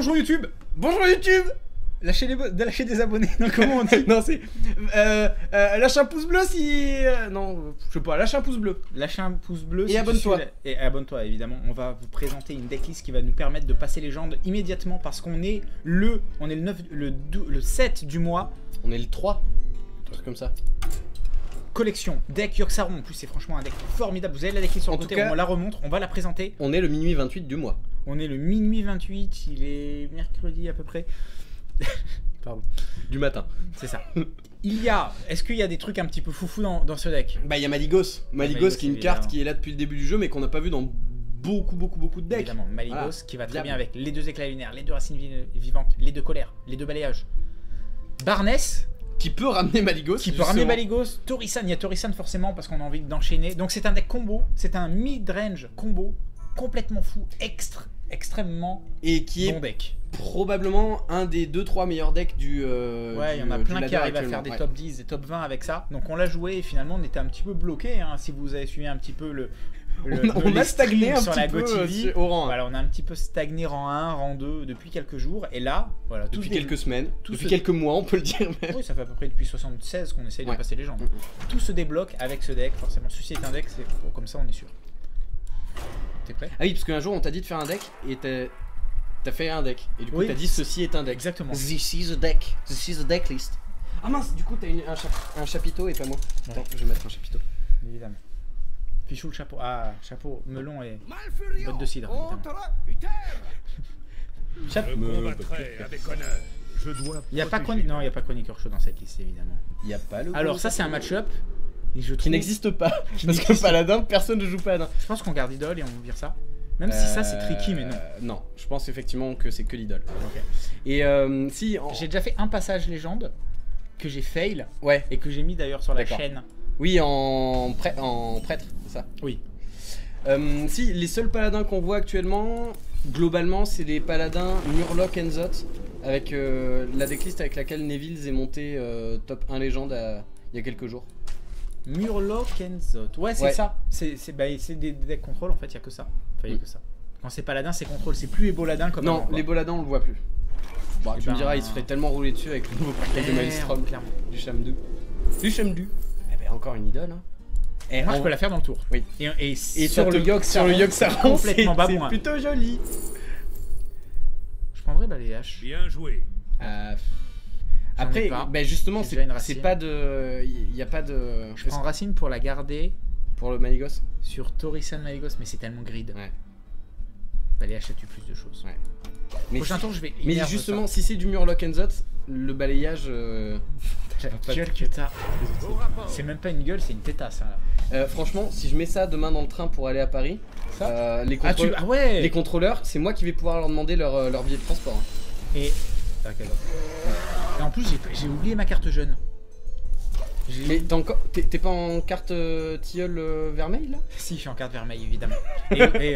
bonjour YouTube. Bonjour YouTube. Lâchez des abonnés. Non, comment on dit? Non, c'est lâche un pouce bleu si non, je sais pas, lâche un pouce bleu. Lâche un pouce bleu et abonne-toi. Et abonne-toi évidemment. On va vous présenter une decklist qui va nous permettre de passer légende immédiatement parce qu'on est le 7 du mois. On est le 3. Un truc comme ça. Collection deck Yogg-Saron. En plus, c'est franchement un deck formidable. Vous avez la decklist sur le côté, on la remontre, on va la présenter. On est le minuit 28 du mois. On est le minuit 28, il est mercredi à peu près. Pardon. Du matin. C'est ça. Est-ce qu'il y a des trucs un petit peu foufou dans ce deck? Bah il y a Malygos. Malygos qui est une carte qui est là depuis le début du jeu mais qu'on n'a pas vu dans beaucoup de decks. Évidemment, Malygos qui va très bien avec les 2 éclats lunaires, les 2 racines vivantes, les 2 colères, les 2 balayages. Barness. Qui peut ramener Malygos. Qui peut ramener Malygos. Torisan, il y a Torisan forcément parce qu'on a envie d'enchaîner. Donc c'est un deck combo, c'est un mid-range combo complètement fou, extrêmement et qui est bon deck. Probablement un des 2-3 meilleurs decks du ouais, il y en a plein qui arrivent à faire des top 10 et top 20 avec ça. Donc on l'a joué et finalement on était un petit peu bloqué hein, si vous avez suivi un petit peu on a stagné un sur la petit peu GoTV au rang 1. Voilà, on a un petit peu stagné rang 1, rang 2 depuis quelques jours et là, voilà, depuis quelques semaines, depuis quelques mois on peut le dire même. Oui, ça fait à peu près depuis 76 qu'on essaye de passer les gens. Tout se débloque avec ce deck, forcément. Ceci est un deck, comme ça on est sûr. T'es prêt? Ah oui, parce qu'un jour on t'a dit de faire un deck et t'as fait un deck. Et du coup t'as dit ceci est un deck. Exactement. This is a deck. This is a deck list. Ah mince, du coup t'as un chapiteau et pas moi. Attends, je vais mettre un chapiteau. Évidemment. Fichou le chapeau. Ah, chapeau, melon et botte de cidre. Chapeau. Il n'y a pas chroniqueur chaud dans cette liste évidemment. Il n'y a pas le. Alors ça c'est un match-up qui n'existe pas. Parce que paladin, personne ne joue paladin. Je pense qu'on garde idole et on vire ça. Même si ça c'est tricky mais non. Non, je pense effectivement que c'est que l'idole. Okay. Et si j'ai déjà fait un passage légende que j'ai fail. Ouais. Et que j'ai mis d'ailleurs sur la chaîne. Oui, en prêtre, c'est ça? Oui. Si les seuls paladins qu'on voit actuellement, globalement, c'est les paladins Murloc Enzot avec la decklist avec laquelle Neville est monté top 1 légende il y a quelques jours. Murloc Enzot. Ouais, c'est ça. C'est des decks contrôle en fait, il n'y a que ça. Enfin, il y a que ça. Quand c'est paladin, c'est contrôle. C'est plus Eboladin comme non, les Boladins, on le voit plus. Bon, tu me diras, il se ferait tellement rouler dessus avec le nouveau prix de Maelstrom, clairement. Du Chamdu. Eh ben, encore une idole. Hein. Et moi, je peux la faire dans le tour. Oui. Et sur le Yogg-Saron, complètement c'est plutôt joli. Je prendrais balayage. Bien joué. Après, ben justement, c'est pas de. Il n'y a pas de. Je prends Racine pour la garder. Pour le Malygos. Sur Torisan Malygos, mais c'est tellement grid. Ouais. Balayage, ça tue plus de choses. Ouais. Mais prochain tour, je vais. Mais justement, si c'est du Murloc Enzot, le balayage. La gueule que t'as. C'est même pas une gueule, c'est une tétasse. Là. Franchement, si je mets ça demain dans le train pour aller à Paris, les contrôleurs, c'est moi qui vais pouvoir leur demander leur billet de transport. Et en plus, j'ai oublié ma carte jeune. Mais t'es pas en carte tilleul vermeil là? Si, je suis en carte vermeille évidemment. et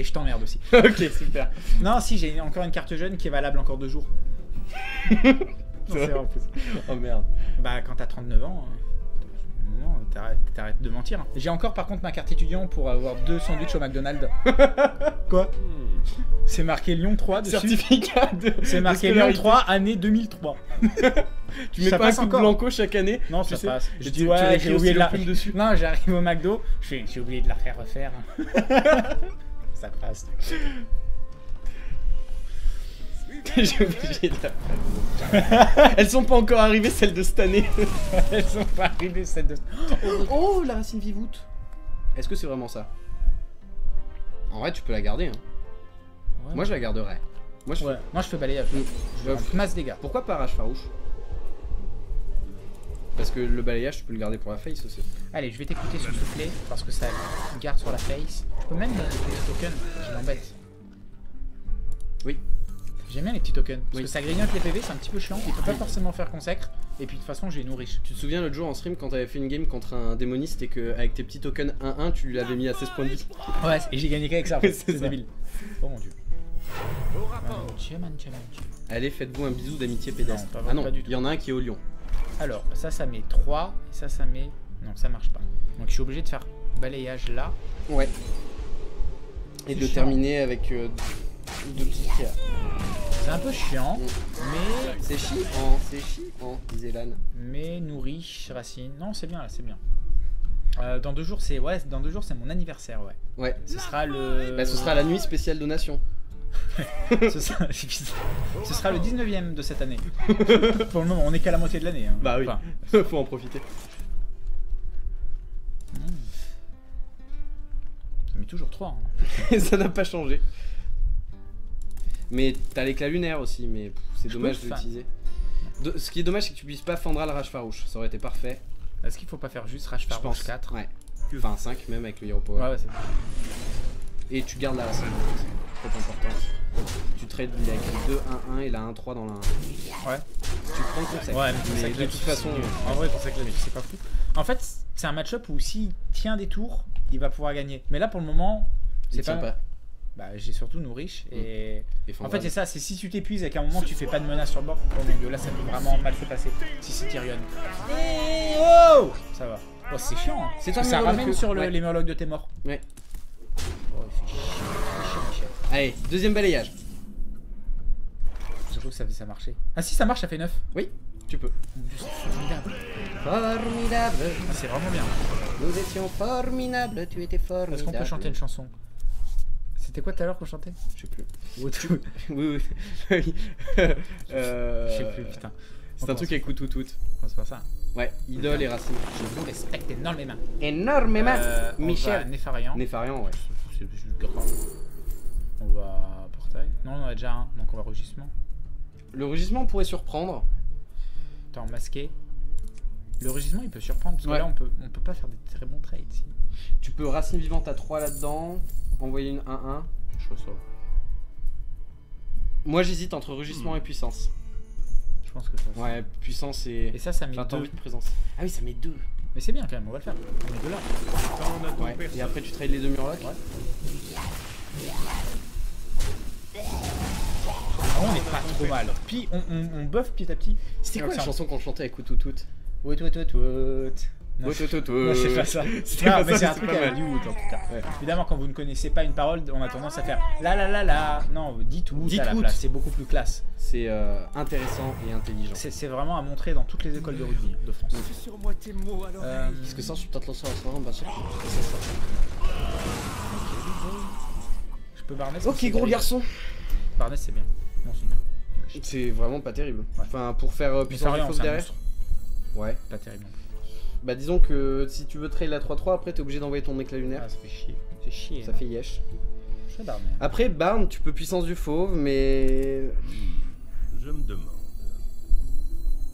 je t'emmerde aussi. Ok, super. Non, si, j'ai encore une carte jeune qui est valable encore 2 jours. C'est vrai en plus. Oh merde. Bah, quand t'as 39 ans, t'arrêtes de mentir. J'ai encore par contre ma carte étudiant pour avoir 2 sandwichs au McDonald's. Quoi? C'est marqué Lyon 3 dessus. Certificat de. C'est marqué Lyon 3, année 2003. Tu mets pas un coup de blanco chaque année? Non, ça passe. Je dis ouais, j'ai oublié de la dessus. Non, j'arrive au McDo, j'ai oublié de la faire refaire. Ça passe. J'ai obligé de la faire. Elles sont pas encore arrivées celles de cette année. Elles sont pas arrivées celles de. Oh, la racine vivoute. Est-ce que c'est vraiment ça? En vrai, tu peux la garder. Hein. Ouais, moi, je la garderais. Moi, je fais balayage. Je fais masse dégâts. Pourquoi pas rage farouche? Parce que le balayage, tu peux le garder pour la face aussi. Allez, je vais t'écouter sur le soufflet parce que ça garde sur la face. Je peux même mettre des petits tokens, je m'embête. Oui. J'aime bien les petits tokens parce que ça grignote les PV, c'est un petit peu chiant. Il faut pas forcément faire consacre. Et puis de toute façon, j'ai nourri. Tu te souviens l'autre jour en stream quand t'avais fait une game contre un démoniste et que avec tes petits tokens 1-1, tu lui avais mis à 16 points de vie? Ouais, et j'ai gagné qu'avec ça. C'est débile. Oh mon dieu. Allez, faites-vous un bisou d'amitié pédestre. Ah non, il y en a un qui est au lion. Alors, ça met 3 et ça met... Non, ça marche pas. Donc je suis obligé de faire balayage là. Ouais. Et de terminer avec 2 petits... C'est un peu chiant, mais... C'est chiant, disait Lan. Mais nourri, racine... Non, c'est bien, là, c'est bien. Dans 2 jours, c'est mon anniversaire, ouais. Ouais. Ce sera le... Bah, ce sera la nuit spéciale donation. ce sera le 19ème de cette année. Pour le moment, on est qu'à la moitié de l'année. Hein. Bah oui, Enfin, faut en profiter. Ça met toujours 3. Hein. Ça n'a pas changé. Mais t'as l'éclat lunaire aussi, mais c'est dommage de l'utiliser. Ce qui est dommage, c'est que tu puisses pas Fandral Rage Farouche. Ça aurait été parfait. Est-ce qu'il faut pas faire juste Rage Farouche 4? Ouais. Enfin 5 même avec le Hero Power. Ouais, c'est bon. Et tu gardes la racine. C'est trop important. Tu trades avec le 2-1-1 et la 1-3 dans la 1. Ouais. Tu prends le concept. Ouais, mais de toute façon. En vrai, pour ça que c'est pas fou. En fait, c'est un match-up où s'il tient des tours, il va pouvoir gagner. Mais là, pour le moment, c'est pas. Bah, j'ai surtout Nourish et en fait c'est ça, c'est si tu t'épuises et qu'à un moment tu fais pas de menace sur le bord, là ça peut vraiment mal se passer si c'est Tyrion. Oh, ça va. Oh, c'est chiant, hein. C'est ça ramène sur les murlocs de tes morts. Ouais. Oh, c'est chiant. Allez, deuxième balayage. Surtout que ça marchait. Ah si ça marche, ça fait 9. Oui, tu peux. C'est formidable. Formidable. Ah, c'est vraiment bien. Nous étions formidables, tu étais formidable. Est-ce qu'on peut chanter une chanson? C'était quoi tout à l'heure qu'on chantait? Je sais plus. Oui. Je sais plus, putain. C'est un truc avec Koutoutout. C'est pas ça. Ouais, idole et racine. Je vous respecte énormément. Énormément. Michel. Néfarian. Néfarian, ouais. C'est grave. On va portail. Non, on en a déjà un, donc on va rugissement. Le rugissement pourrait surprendre. Attends, masqué. Le rugissement il peut surprendre parce que là on peut pas faire des très bons trades ici. Tu peux racine vivante à 3 là-dedans. Envoyer une 1-1. Je reçois. Moi j'hésite entre rugissement et puissance. Je pense que ça. Ouais, puissance et. Et ça met 2. T'as envie de présence. Ah oui, ça met 2. Mais c'est bien quand même, on va le faire. On met 2 là. Ouais. Et après tu trades les 2 murlocs. Ouais. On est pas trop mal. Puis on buff petit à petit. C'était quoi la chanson qu'on chantait avec Koutoutout? Non, c'est pas ça. Non, mais c'est un truc à Hollywood en tout cas. Ouais. Évidemment, quand vous ne connaissez pas une parole, on a tendance à faire la. Non, dis tout à la place. C'est beaucoup plus classe. C'est intéressant et intelligent. C'est vraiment à montrer dans toutes les écoles de rugby de France. Qu'est-ce que ça, je suis peut-être lancé à ce bien sûr. Je peux Barnès. Ok, gros garçon. Barnès, c'est bien. Non, c'est bien. C'est vraiment pas terrible. Ouais. Enfin, pour faire puissance de fausse derrière. Ouais, pas terrible. Bah disons que si tu veux trade la 3-3, après t'es obligé d'envoyer ton éclat lunaire. Ah, ça fait chier. C'est chier. Ça fait yesh. Barn. Après Barn, tu peux puissance du fauve, mais... Je me demande.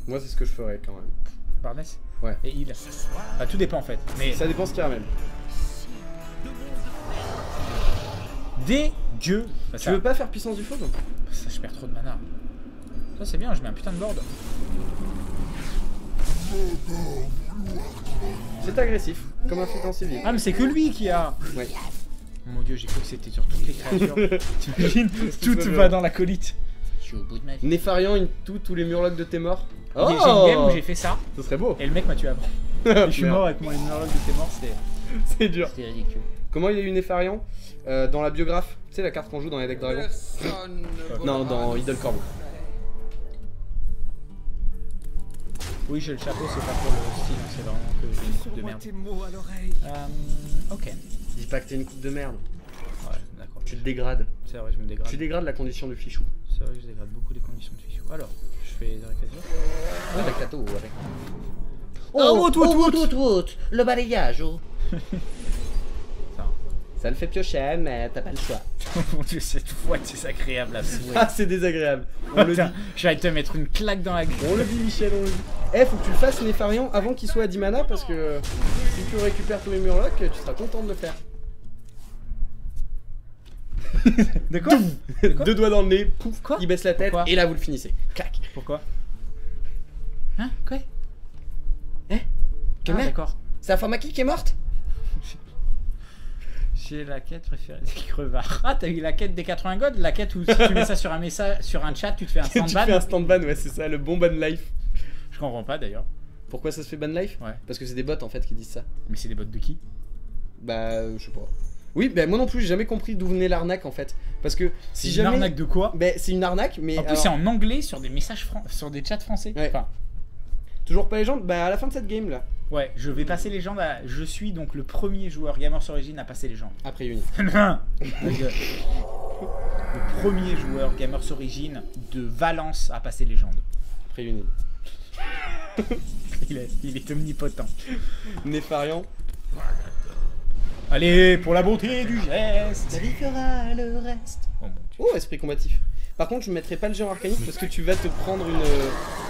Moi c'est ce que je ferais quand même. Barnès. Ouais. Et il. Bah tout dépend en fait. Mais ça dépend ce qu'il ramène. Dégueu. Bah, tu veux pas faire puissance du fauve? Ça je perds trop de mana. Ça c'est bien, je mets un putain de board. C'est agressif, comme un flic en civil. Ah mais c'est que lui qui a... Ouais. Mon dieu, j'ai cru que c'était sur toutes les créatures. T'imagines? Tout va dans la colite. Je suis au bout de ma vie. Néfarian, tous les murlocs de tes morts. Oh, j'ai une game où j'ai fait ça. Ce serait beau. Et le mec m'a tué avant. Je suis mort avec mon murloc de tes morts, c'est dur. C'était ridicule. Comment il a eu Néfarian? Dans la biographe, tu sais la carte qu'on joue dans les decks dragons. Non, dans Idle Corbeau. Oui, j'ai le chapeau, c'est pas pour le style, c'est vraiment que j'ai une coupe de merde. Ok. Dis pas que t'es une coupe de merde. Ouais, d'accord. Tu te dégrades. C'est vrai, je me dégrade. Tu dégrades la condition du fichou. C'est vrai, je dégrade beaucoup les conditions de fichou. Alors, je fais des récapitulations. Ouais, avec la taux, avec. Oh, le balayage, oh. Ça le fait piocher, mais t'as pas le choix. Mon dieu, cette fois, c'est agréable à souhait. Ah, c'est désagréable. On le dit. Je vais te mettre une claque dans la gueule. On le dit, Michel, on le dit. Eh, faut que tu le fasses, Néfarian, avant qu'il soit à 10 mana, parce que si tu récupères tous les murlocs, tu seras content de le faire. De quoi? Deux doigts dans le nez, pouf, quoi? Il baisse la tête, pourquoi? Et là vous le finissez. Clac. Pourquoi? Hein? Quoi? Eh? Ah, d'accord. C'est la Formaki qui est morte? J'ai la quête préférée des crevards. Ah, t'as eu la quête des 80 gold? La quête où si tu mets ça sur un message, sur un chat, tu te fais un stand ban? Tu fais un stand ban, ouais, c'est ça, le bon ban life. Je comprends pas d'ailleurs. Pourquoi ça se fait ban life? Ouais. Parce que c'est des bots en fait qui disent ça. Mais c'est des bots de qui? Bah, je sais pas. Oui, bah moi non plus, j'ai jamais compris d'où venait l'arnaque en fait. Parce que si C'est jamais... une arnaque de quoi? Ben, c'est une arnaque, mais... En plus, c'est en anglais sur des messages sur des chats français. Ouais. Enfin, Toujours pas légende, bah à la fin de cette game là. ouais, je vais passer légende. Je suis donc le premier joueur Gamers Origin à passer légende. Après Uni. Le premier joueur Gamers Origin de Valence à passer légende. Après Uni. Il est omnipotent. Nefarian. Allez, pour la beauté du geste. La vie fera le reste. Oh mon dieu. Oh, esprit combatif. Par contre, je mettrai pas le géant arcanique parce que tu vas te prendre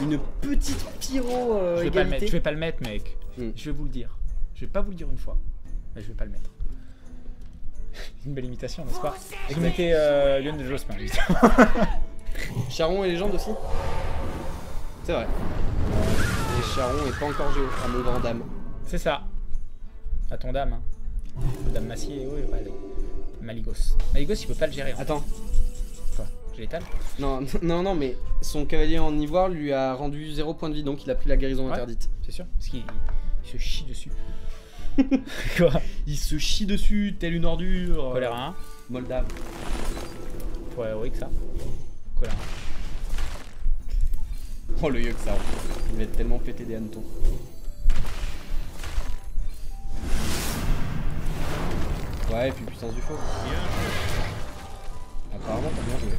une petite pyro égalité. Je vais pas le mettre, mec. Hmm. Je vais vous le dire. Je vais pas vous le dire une fois. Mais je vais pas le mettre. Une belle imitation, n'est-ce pas? Je mettais Lionel Jospin, évidemment. Charon et légende aussi. C'est vrai. Et Charon est pas encore géo, à mon grand dame. C'est ça. À ton dame, hein. Dame Massier, oui, ouais, Maligos. Maligos, il peut pas le gérer. Hein. Attends. Quoi? Je l'étale? Non, mais son cavalier en ivoire lui a rendu 0 point de vie, donc il a pris la guérison Ouais. interdite. C'est sûr? Parce qu'il se chie dessus. Quoi? Il se chie dessus, telle une ordure. Colère 1. Moldave. Ouais, oui, que ça. Colère 1. Oh le yeux que ça. Il va être tellement pété des hannetons. Ouais, et puis puissance du feu. Apparemment, t'as bien joué.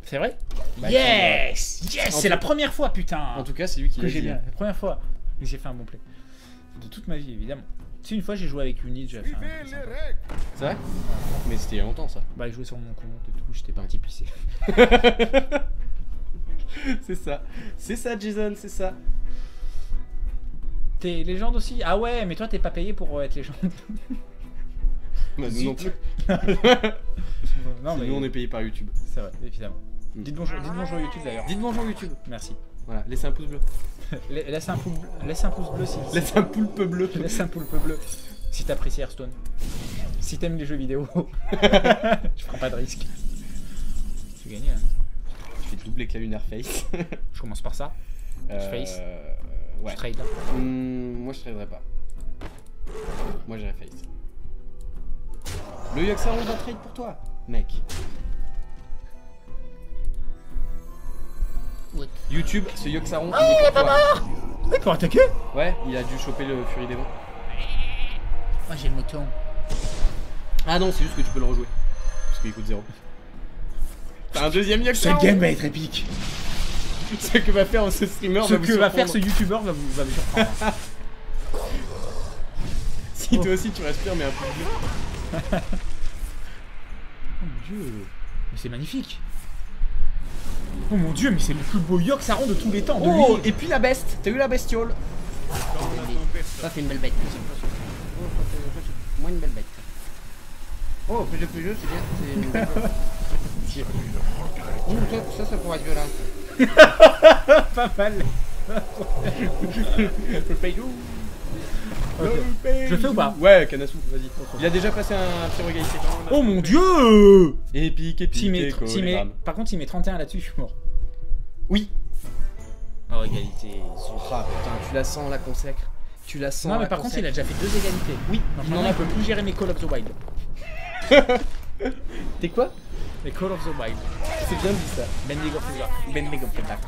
C'est vrai? Bah, Yes! Yes! En C'est la tout- première fois, putain! En tout cas, c'est lui qui que l'a j'ai dit. bien. La première fois que j'ai fait un bon play. De toute ma vie, évidemment. Tu sais, une fois, j'ai joué avec Unit, j'avais fait un play sympa. C'est vrai? Mais c'était il y a longtemps ça. Bah, il jouait sur mon compte et tout, j'étais parti pisser. C'est ça. C'est ça, Jason, c'est ça. T'es légende aussi? Ah ouais, mais toi, t'es pas payé pour être légende. Bah, nous Zut. non plus. Non, mais Nous on est payé par YouTube. c'est vrai, évidemment. Mm. Dites bonjour YouTube d'ailleurs. Dites bonjour YouTube. Merci. Voilà, laissez un pouce bleu. Laisse un pouce bleu si. Laissez un poulpe bleu. Laisse un pouce bleu si t'apprécies Hearthstone. Si t'aimes les jeux vidéo, je prends pas de risque. Tu gagnes, hein. Je fais double éclat lunaire face. Je commence par ça. Face. Ouais. Je trade. Moi je traderai pas. Moi j'irai face. Le Yoxaron va trade pour toi, mec. Ouais. YouTube, ce Yoxaron, il est pour toi. Mais pour attaquer? Ouais, il a dû choper le Furie des Vents. Moi j'ai le mouton. Ah non, c'est juste que tu peux le rejouer. Parce qu'il coûte 0. T'as un deuxième Yoxaron. Cette game va être épique. Ce que va faire ce streamer Ce va vous que va faire ce surprendre. youtubeur va me surprendre. Si toi aussi tu respires, mais un peu bleu. Oh mon dieu. Mais c'est magnifique. Oh mon dieu, mais c'est le plus beau Yoxaron de tous les temps. De Oh, lui. et puis la beste. T'as eu la bestiole. Ça c'est une belle bête. Moi une belle bête. Oh, plus de plus c'est bien. C'est une belle bête. Ça pourrait être violent. Pas mal. Je le fais ou pas? Ouais, Kanasu, vas-y. Il a déjà passé un tir égalité. Oh mon dieu. Épique, S'il met, épique. par contre, s'il met 31 là-dessus, je suis mort. Oui. Oh, égalité. Ah putain, tu la sens la consacre. Tu la sens. Non, mais la par contre, il a consacre. déjà fait 2 égalités. Oui. Donc maintenant, il peut plus gérer mes Call of the Wild. T'es quoi? Les Call of the Wild. C'est bien dit ça. Bending of the Bending of the Dark.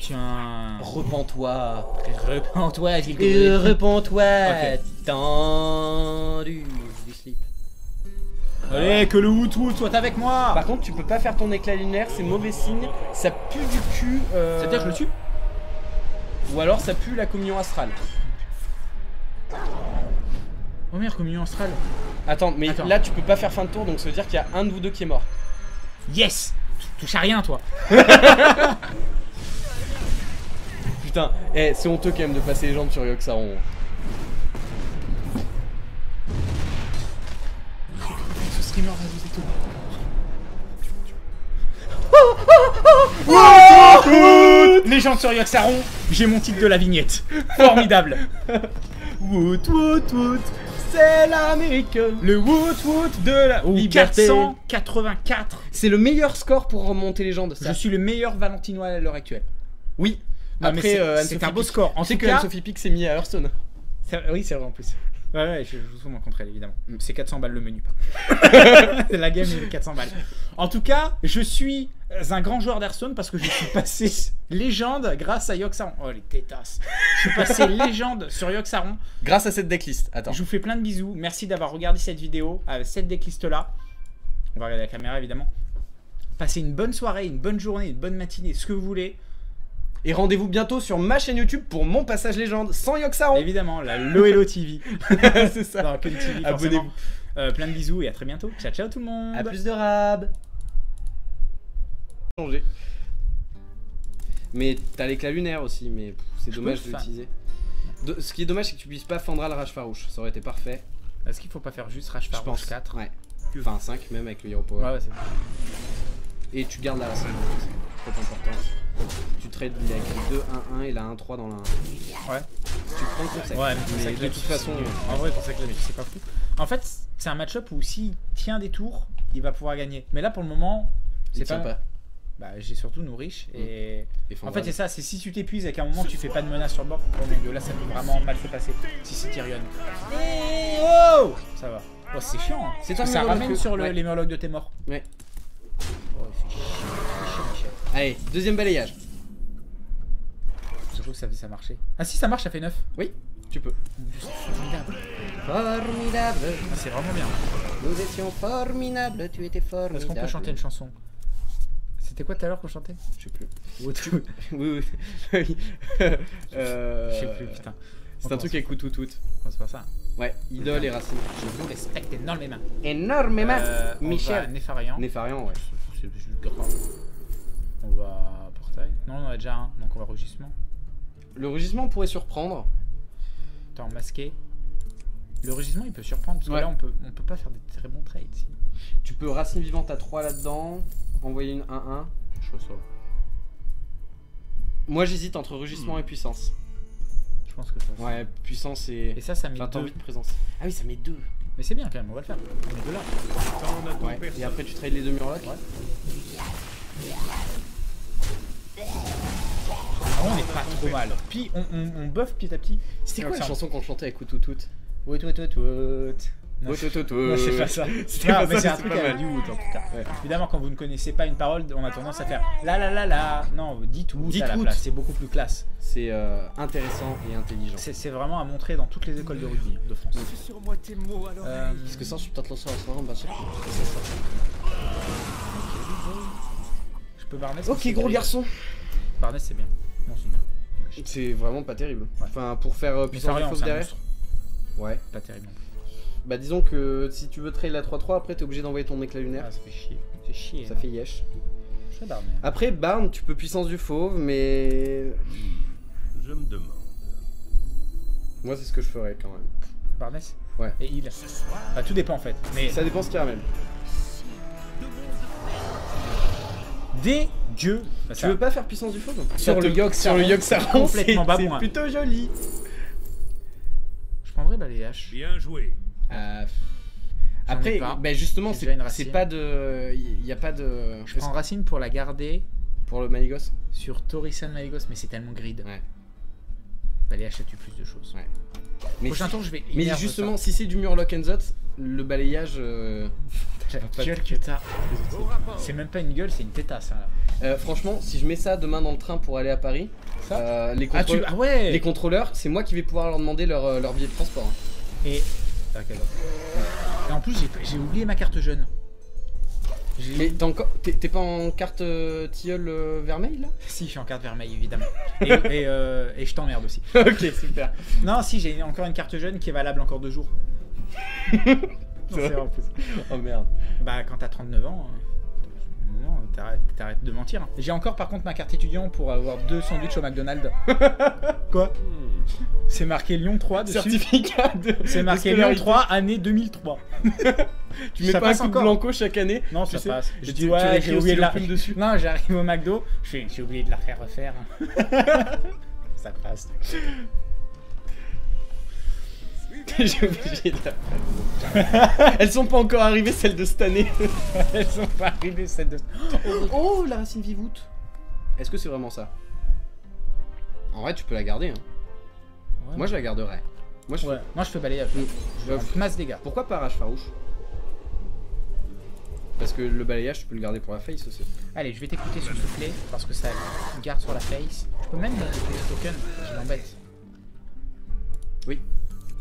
Tiens. Repens-toi. Repends-toi, Gilles. Repens-toi. Ok. Tendu du slip. Allez, que le Woot soit avec moi. Par contre, tu peux pas faire ton éclat lunaire, c'est mauvais signe. Ça pue du cul. C'est-à-dire que je le tue? Ou alors ça pue la communion astrale. Oh merde, communion astrale. Attends, mais Attends. là tu peux pas faire fin de tour, donc ça veut dire qu'il y a un de vous deux qui est mort. Yes. Touche à rien, toi. Putain, c'est honteux quand même de passer les jambes sur Yoxaron. Ce streamer va vous étonner. Les gens sur Yoxaron, j'ai mon titre de la vignette. Formidable. Woot woot woot, c'est l'Amérique. Le Woot de la Liberté. 484. C'est le meilleur score pour remonter les jambes. Je suis le meilleur Valentinois à l'heure actuelle. Oui. Non, mais Après, c'est un beau score. En Tu sais tout que cas, Anne-Sophie Pic s'est mis à Hearthstone. oui, c'est vrai en plus. Ouais, je joue souvent contre elle, évidemment. C'est 400 balles le menu. La game est 400 balles. En tout cas, je suis un grand joueur d'Hearthstone parce que je suis passé légende grâce à Yogg-Saron. Oh, les tétasses. Je suis passé légende sur Yogg-Saron. Grâce à cette decklist. Attends. Je vous fais plein de bisous. Merci d'avoir regardé cette vidéo avec cette decklist-là. On va regarder la caméra, évidemment. Passez une bonne soirée, une bonne journée, une bonne matinée, ce que vous voulez. Et rendez-vous bientôt sur ma chaîne YouTube pour mon passage légende sans Yogg-Saron. Évidemment, la Loelo TV. C'est ça. Non, que TV, abonnez-vous. Plein de bisous et à très bientôt. Ciao, ciao tout le monde. A plus de rab. Changer. Mais t'as l'éclat lunaire aussi, mais c'est dommage de l'utiliser. Ce qui est dommage, c'est que tu puisses pas Fandral Rage Farouche. Ça aurait été parfait. Est-ce qu'il faut pas faire juste Rage Farouche 4? Ouais. Enfin 5 même avec le Hero Power. Ouais, c'est bon. Et tu gardes la racine. C'est trop important. Tu trades avec le 2-1-1 et la 1-3 dans la 1. Ouais. Tu prends le concept. Ouais, mais de toute façon. En vrai, pour ça que c'est pas fou. En fait, c'est un match-up où s'il tient des tours, il va pouvoir gagner. Mais là, pour le moment, c'est pas. Bah, j'ai surtout Nourish et en fait, c'est ça. C'est si tu t'épuises et qu'à un moment tu fais pas de menace sur le bord, oh mon dieu, là ça peut vraiment mal se passer. Si c'est Tyrion. Oh, ça va. Oh, c'est chiant. Hein. C'est ça ramène sur les murlocs de tes morts. Ouais. Oh, c'est chiant. Allez, deuxième balayage. Surtout que ça marchait. Ah si, ça marche, ça fait 9. Oui, tu peux. C'est formidable. Formidable. Ah, c'est vraiment bien. Nous étions formidables, tu étais formidable. Est-ce qu'on peut chanter une chanson? C'était quoi tout à l'heure qu'on chantait? Je sais plus. Oui. Je sais plus, putain. C'est un truc avec Outout. C'est pas ça. Ouais, idole et racine. Je vous respecte énormément. Énormément. Michel. Nefarian, ouais. C'est juste grave. On va portail. Non, on en a déjà un, donc on va rugissement. Le rugissement pourrait surprendre. Attends, masqué. Le rugissement il peut surprendre parce que là on peut pas faire des très bons trades. Si. Tu peux racine vivante à 3 là-dedans. Envoyer une 1-1. Je reçois. Moi j'hésite entre rugissement et puissance. Je pense que ça. Ouais, puissance et. Et ça met 2 de présence. Ah oui, ça met 2. Mais c'est bien quand même, on va le faire. On met 2 là. Ouais. Et après tu trades les 2 murlocs. Ouais. On est pas trop mal. Puis on buff petit à petit. C'était quoi la chanson qu'on chantait avec Outout? Non, c'est pas ça. C'est un truc avec du Woot en tout cas. Ouais. Évidemment, quand vous ne connaissez pas une parole, on a tendance à faire la. Non, dites Woot à la place. C'est beaucoup plus classe. C'est intéressant et intelligent. C'est vraiment à montrer dans toutes les écoles de rugby de France. Sur moi tes mots alors. Parce que ça, je suis peut-être lancé à ce moment. Je peux Barnès. Ok, gros garçon. Barnès, c'est bien. Non, c'est vraiment pas terrible. Ouais. Enfin, pour faire puissance de fauve derrière. Ouais. Pas terrible non plus. Bah disons que si tu veux trade la 3-3, après t'es obligé d'envoyer ton éclat lunaire. Ah, ça fait chier. C'est chier. Ça fait yesh. Je Barn. Après Barn, tu peux puissance du fauve, mais... Je me demande. Moi c'est ce que je ferais quand même. Barnès. Ouais. Et il. Bah tout dépend en fait. Mais ça dépend ce qu'il ramène. Des dieux. Bah, tu veux pas faire puissance du fauve? Sur le Yogg-Saron, complètement babouin. C'est plutôt joli. Je prendrais balayage. Bien joué. Après, bah justement, c'est pas de. Il n'y a pas de. Je prends racine pour la garder. Pour le Malygos? Sur Torisan Malygos, mais c'est tellement grid. Ouais. Balayage, ça tue plus de choses. Ouais. Mais prochain tour, je vais. Mais justement, si c'est du Murloc Enzot, le balayage. La gueule que t'as. C'est même pas une gueule, c'est une tétasse. Hein, franchement, si je mets ça demain dans le train pour aller à Paris, les contrôleurs, c'est moi qui vais pouvoir leur demander leur billet de transport. Hein. Et en plus, j'ai oublié ma carte jeune. Mais t'es pas en carte tilleul vermeil là? Si, je suis en carte vermeil évidemment. et je t'emmerde aussi. Ok, super. Non, si, j'ai encore une carte jeune qui est valable encore 2 jours. C'est vrai en plus. Oh merde. Bah, quand t'as 39 ans, t'arrêtes de mentir. J'ai encore par contre ma carte étudiant pour avoir 2 sandwichs au McDonald's. Quoi? C'est marqué Lyon 3 dessus. Certificat de. C'est marqué Lyon 3, année 2003. Tu mets pas un coup de blanco chaque année? Non, ça passe. Je dis ouais, j'ai oublié de la dessus. Non, j'arrive au McDo, j'ai oublié de la faire refaire. Ça passe. J'ai oublié de la faire. Elles sont pas encore arrivées celles de cette année. Elles sont pas arrivées celles de. Oh, la racine vivoute. Est-ce que c'est vraiment ça? En vrai, tu peux la garder. Hein. Ouais, moi, je la garderais. Moi je fais balayage. Je masse dégâts. Pourquoi pas rage farouche? Parce que le balayage, tu peux le garder pour la face aussi. Allez, je vais t'écouter sur souffler parce que ça garde sur la face. Je peux même mettre des petits tokens qui m'embêtent. Oui.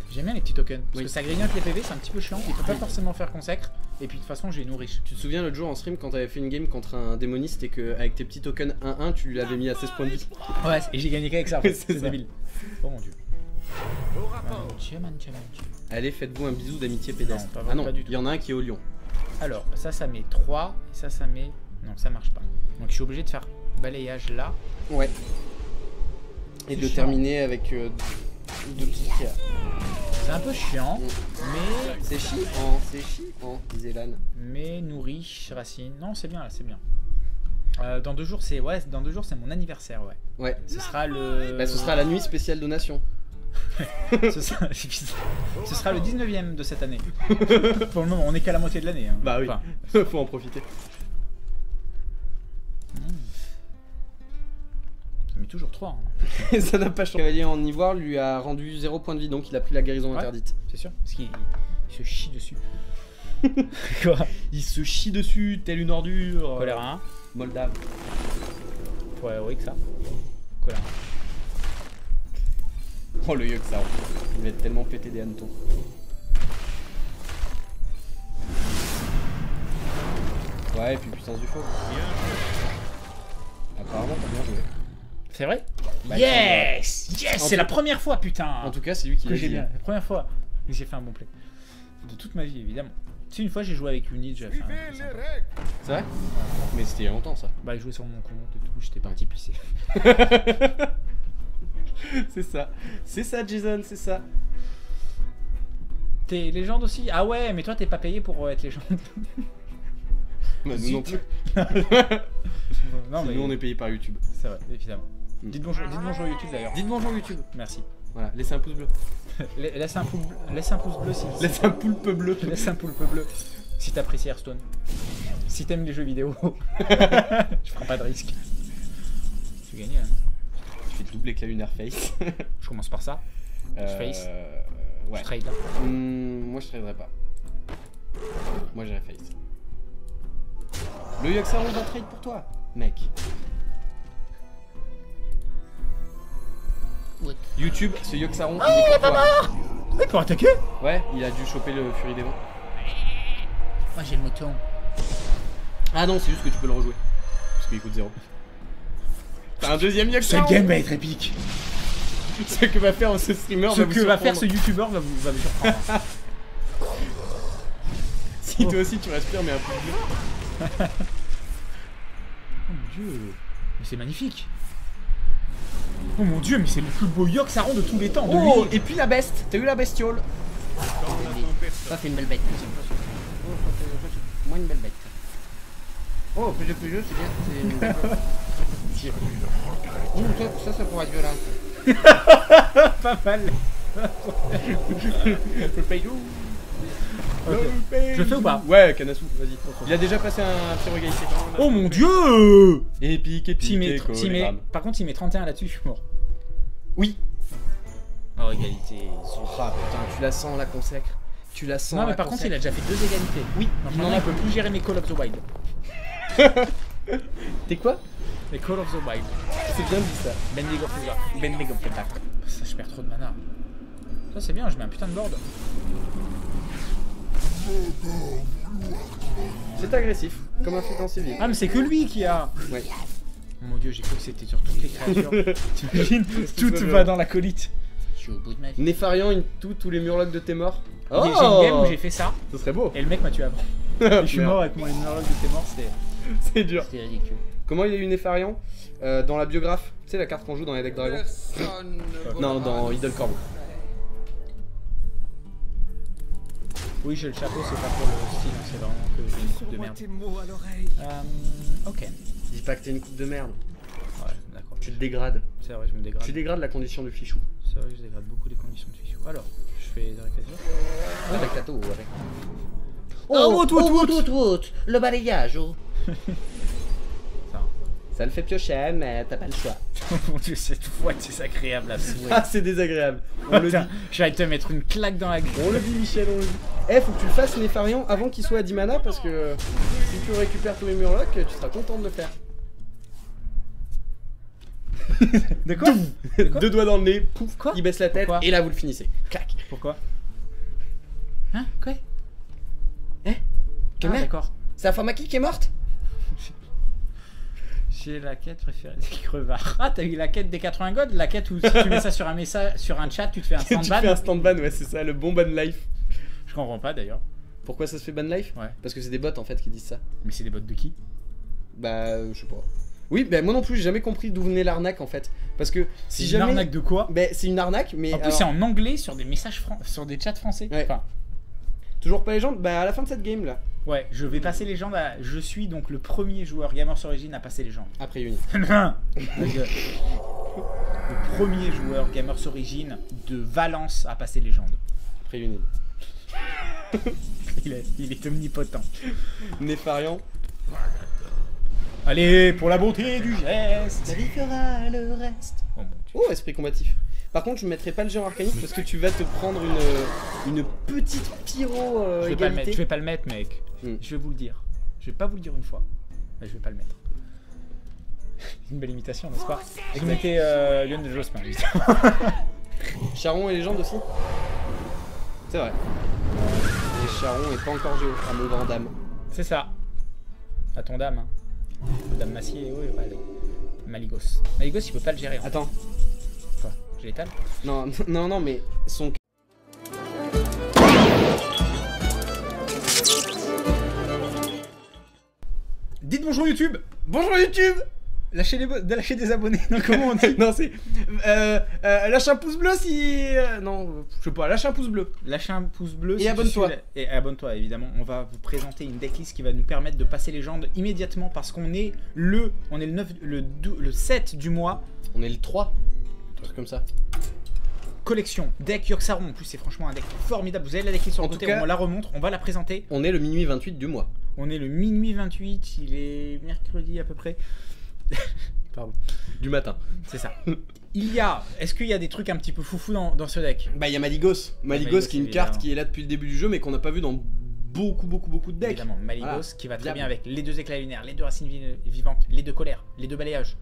J'aime bien les petits tokens parce que ça grignote les PV, c'est un petit peu chiant. Il peut pas forcément faire consacre. Et puis de toute façon, j'ai nourriche. Tu te souviens l'autre jour en stream quand t'avais fait une game contre un démoniste et que avec tes petits tokens 1-1, tu lui avais mis à 16 points de vie. Ouais, et j'ai gagné qu'avec ça. C'est débile. Oh mon dieu. Allez, faites-vous un bisou d'amitié pédestre. Ah non, il y en a un qui est au lion. Alors, ça met 3 et ça met... Non, ça marche pas. Donc je suis obligé de faire balayage là. Ouais. Et de le terminer avec 2 petits tiers. C'est un peu chiant, mais... C'est chiant, disait Lan. Mais nourriche, racine... Non, c'est bien là, c'est bien. Dans 2 jours, c'est mon anniversaire, ouais. Ouais. Ce sera le... Bah, ce sera la nuit spéciale donation. ce sera le 19ème de cette année. Pour le moment, on est qu'à la moitié de l'année. Hein. Bah oui, enfin, faut en profiter. Ça met toujours 3. Hein. Ça n'a pas changé. Le cavalier en ivoire lui a rendu 0 point de vie, donc il a pris la guérison interdite. C'est sûr, parce qu'il se chie dessus. Quoi? Il se chie dessus, telle une ordure. Colère 1. Moldave. Pour héroïque ça. Colère 1. Oh le yeux que ça, il va être tellement pété des hannetons. Ouais, et puis puissance du faux. Apparemment t'as bien joué. C'est vrai? Bah, yes! Yes! C'est la première fois, putain! En tout cas, c'est lui qui l'a dit. La première fois que j'ai fait un bon play. De toute ma vie, évidemment. Tu sais, une fois j'ai joué avec Unit, j'avais fait un play sympa. C'est vrai? Mais c'était il y a longtemps ça. Bah, il jouait sur mon compte et tout, j'étais parti pisser. C'est ça Jason, c'est ça. T'es légende aussi? Ah ouais, mais toi t'es pas payé pour être légende. Bah, nous non plus. Non, mais nous on est payé par YouTube. C'est vrai, évidemment. Dites bonjour YouTube d'ailleurs. Dites bonjour YouTube. Merci. Voilà, laissez un pouce bleu. Laisse un pouce bleu si. Laisse un poulpe bleu. Laisse un poulpe bleu. Si t'apprécies Hearthstone. Si t'aimes les jeux vidéo. Je prends pas de risque. Tu gagnes là, non? Je fais double éclat lunaire face. Je commence par ça. Je face. Ouais. Je trade là. Moi je traderai pas. Moi j'irai face. Le Yogg-Saron va trade pour toi, mec. What? YouTube, ce Yogg-Saron il est pour toi. Ouais, pour attaquer? Ouais, il a dû choper le Furie des Vents. Moi j'ai le mouton. Ah non, c'est juste que tu peux le rejouer. Parce qu'il coûte 0. T'as un deuxième Yogg-Saron. Ce game va être épique. Ce que va faire ce streamer ce que va faire ce youtubeur va me surprendre. Si toi aussi tu respires mais un peu mieux. Oh mon dieu. Mais c'est magnifique. Oh mon dieu, mais c'est le plus beau Yogg-Saron de tous les temps. Oh, et puis la beste. T'as eu la bestiole. Ça fait une belle bête. Moi une belle bête. Oh, plus de jeu, c'est bien. Ça pourrait être violent. Pas mal. Okay. Je le fais ou pas? Ouais, Kanasu, vas-y. Il a déjà passé un tir égalité. Oh mon dieu! Épique, Par contre, il met 31 là-dessus, je suis mort. Oui. Oh, égalité. Ah putain, tu la sens la consacre. Tu la sens. Non, mais par contre, il a déjà fait 2 égalités. Oui, non, il peut plus gérer mes Call of the Wild. T'es quoi? Les Call of the Wild. C'est bien dit ça. Bending of the Dark. Ça, je perds trop de mana. Ça, c'est bien, je mets un putain de board. C'est agressif, comme un flic en civil. Ah, mais c'est que lui qui a. Ouais. Oh mon dieu, j'ai cru que c'était sur toutes les créatures. T'imagines? Tout va dans la colite. Je suis au bout de ma vie. Néfarian in tous les murlocs de tes morts. Oh, j'ai une game où j'ai fait ça. Ce serait beau. Et le mec m'a tué avant. Je suis mort avec mon murloc de tes morts, c'était. C'est dur. C'était ridicule. Comment il a eu Néfarian? Dans la biographe, tu sais la carte qu'on joue dans les decks dragons? Non, dans Idle Corbeau. Oui, j'ai le chapeau, c'est pas pour le style, c'est vraiment que j'ai une coupe de merde. Ok. Dis pas que t'es une coupe de merde. Ouais, d'accord. Tu te dégrades. C'est vrai, je me dégrade. Tu dégrades la condition de fichou. C'est vrai que je dégrade beaucoup les conditions de fichou. Alors, je fais des récasures. Avec la taux, ouais. Oh, le balayage, oh. Ça le fait piocher, mais t'as pas le choix. Oh mon dieu, cette voix, c'est agréable à souhait. Ah, c'est désagréable. On le dit. Je vais te mettre une claque dans la gueule. On le dit, Michel, on le dit. Eh, faut que tu le fasses, Nefarian, avant qu'il soit à 10 mana, parce que si tu récupères tous les Murlocs, tu seras content de le faire. De quoi? Deux doigts dans le nez, pouf, quoi? Il baisse la tête, et là vous le finissez. Clac. Pourquoi? Hein? Quoi? Eh? Ah, d'accord. C'est la Famaki qui est morte? J'ai la quête préférée des crevards. Ah, t'as eu la quête des 80 gold? La quête où si tu mets ça sur un message, sur un chat, tu te fais un stand ban? Tu te fais un stand ban, ouais, c'est ça, le bon ban life. Je comprends pas d'ailleurs. Pourquoi ça se fait ban life? Ouais. Parce que c'est des bots en fait qui disent ça. Mais c'est des bots de qui? Bah, je sais pas. Oui, bah moi non plus, j'ai jamais compris d'où venait l'arnaque en fait. Parce que si C'est jamais. une arnaque de quoi? Bah, c'est une arnaque, mais. En plus, c'est en anglais sur des messages sur des chats français. Ouais. Enfin, toujours pas légende? Bah, à la fin de cette game là. ouais, je vais passer légende à... Je suis donc le premier joueur Gamers Origin à passer légende. Après Uni. Le premier joueur Gamers Origin de Valence à passer légende. Après Uni. Il est omnipotent. Nefarian. Allez, pour la beauté du geste. La vie fera le reste. Oh, mon Dieu. Oh, esprit combatif. Par contre, je ne mettrai pas le géant arcanique parce que tu vas te prendre une petite pyro Je vais pas le mettre, égalité. je vais pas le mettre, mec. Je vais vous le dire. Je vais pas vous le dire une fois. Mais je vais pas le mettre. Une belle imitation, n'est-ce pas? Je mettais Lionel Jospin, évidemment. Charon et légende aussi. C'est vrai. Et Charon est pas encore géo, à mon grand dame. C'est ça. À ton dame, hein. Dame Massier, oui, allez. Maligos. Maligos, il peut pas le gérer. Attends. Quoi? Je l'étale? Non, non, non, mais son... Dites bonjour YouTube. Bonjour YouTube. Lâchez des abonnés. Non, comment on dit? Non, c'est... lâche un pouce bleu si... non, je sais pas, lâche un pouce bleu. Lâche un pouce bleu. Et abonne-toi. Et abonne-toi, évidemment. On va vous présenter une decklist qui va nous permettre de passer légende immédiatement parce qu'on est le 7 du mois. On est le 3. Un truc comme ça. Collection, deck Yogg-Saron. En plus, c'est franchement un deck formidable. Vous avez la decklist sur le côté, on la remonte, on va la présenter. On est le minuit 28 du mois. On est le minuit 28, il est mercredi à peu près. Pardon. Du matin. C'est ça. Est-ce qu'il y a des trucs un petit peu foufou dans ce deck? Bah, il y a Maligos. Maligos qui est une carte qui est là depuis le début du jeu mais qu'on n'a pas vu dans beaucoup de decks. Évidemment, Maligos voilà. Qui va très bien avec les deux éclats lunaires, les deux racines vivantes, les deux colères, les deux balayages.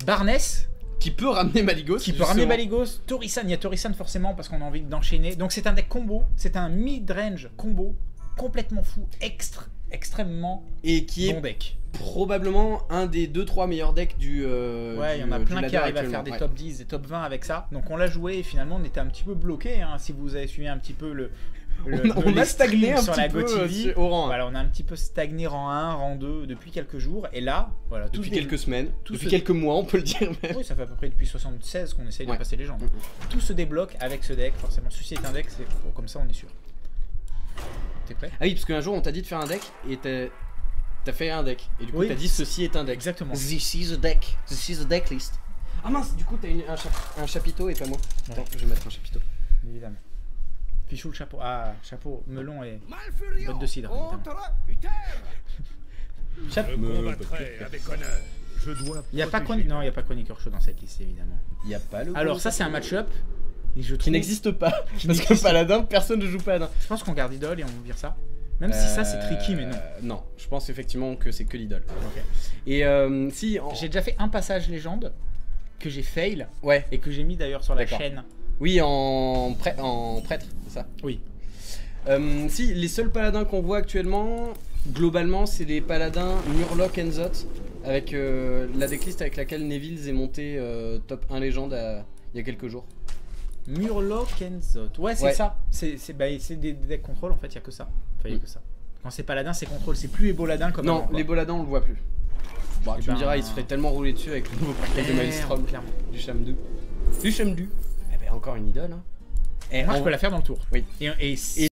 Barness. Qui peut ramener Maligos. Qui peut ramener Maligos. Torisan, il y a Torisan forcément parce qu'on a envie d'enchaîner. Donc c'est un deck combo, c'est un mid-range combo complètement fou, extrêmement et qui bon est deck. Probablement un des 2-3 meilleurs decks du ouais, il y en a plein qui arrivent à faire des top 10 et top 20 avec ça. Donc on l'a joué et finalement on était un petit peu bloqué hein, si vous avez suivi un petit peu on a stagné un sur petit la peu GoTV. Au rang 1. Voilà, on a un petit peu stagné rang 1, rang 2 depuis quelques jours et là, voilà, depuis quelques semaines, depuis quelques mois, on peut le dire même. Oui, ça fait à peu près depuis 76 qu'on essaye de passer les gens. Tout se débloque avec ce deck, forcément. Ceci est un deck, c'est comme ça on est sûr. T'es prêt? Ah oui, parce qu'un jour on t'a dit de faire un deck et t'as fait un deck et du coup t'as dit ceci est un deck. Exactement. This is a deck. This is a deck list. Ah mince, du coup t'as un chapiteau et pas moi. Attends, je vais mettre un chapiteau. Évidemment. Fichou le chapeau. Ah, chapeau, melon et botte de cidre. Il n'y a pas Chroniqueur Show dans cette liste évidemment. Il n'y a pas le. Alors ça c'est un match-up qui n'existe pas. Parce que Paladin, personne ne joue Paladin. Je pense qu'on garde idole et on vire ça. Même si ça c'est tricky mais non. Non, je pense effectivement que c'est que l'idole. Ok. Et si. J'ai déjà fait un passage légende que j'ai fail. Ouais. Et que j'ai mis d'ailleurs sur la chaîne. Oui, en prêtre, c'est ça? Oui. Si, les seuls paladins qu'on voit actuellement, globalement, c'est les paladins Murloc Enzot, avec la decklist avec laquelle Neville est monté top 1 légende il y a quelques jours. Murloc Enzot. Ouais, c'est ça. C'est des decks contrôle en fait, il n'y a que ça. Enfin, il y a que ça. Quand c'est paladin, c'est contrôle. C'est plus Eboladin comme non, les Boladins, on le voit plus. Bon, tu me diras, il se ferait tellement rouler dessus avec le nouveau paquet de Maelstrom. Clairement. Du Chamdu. Du Chamdu. Eh ben, encore une idole. Hein. Et moi, je peux la faire dans le tour. Oui. Et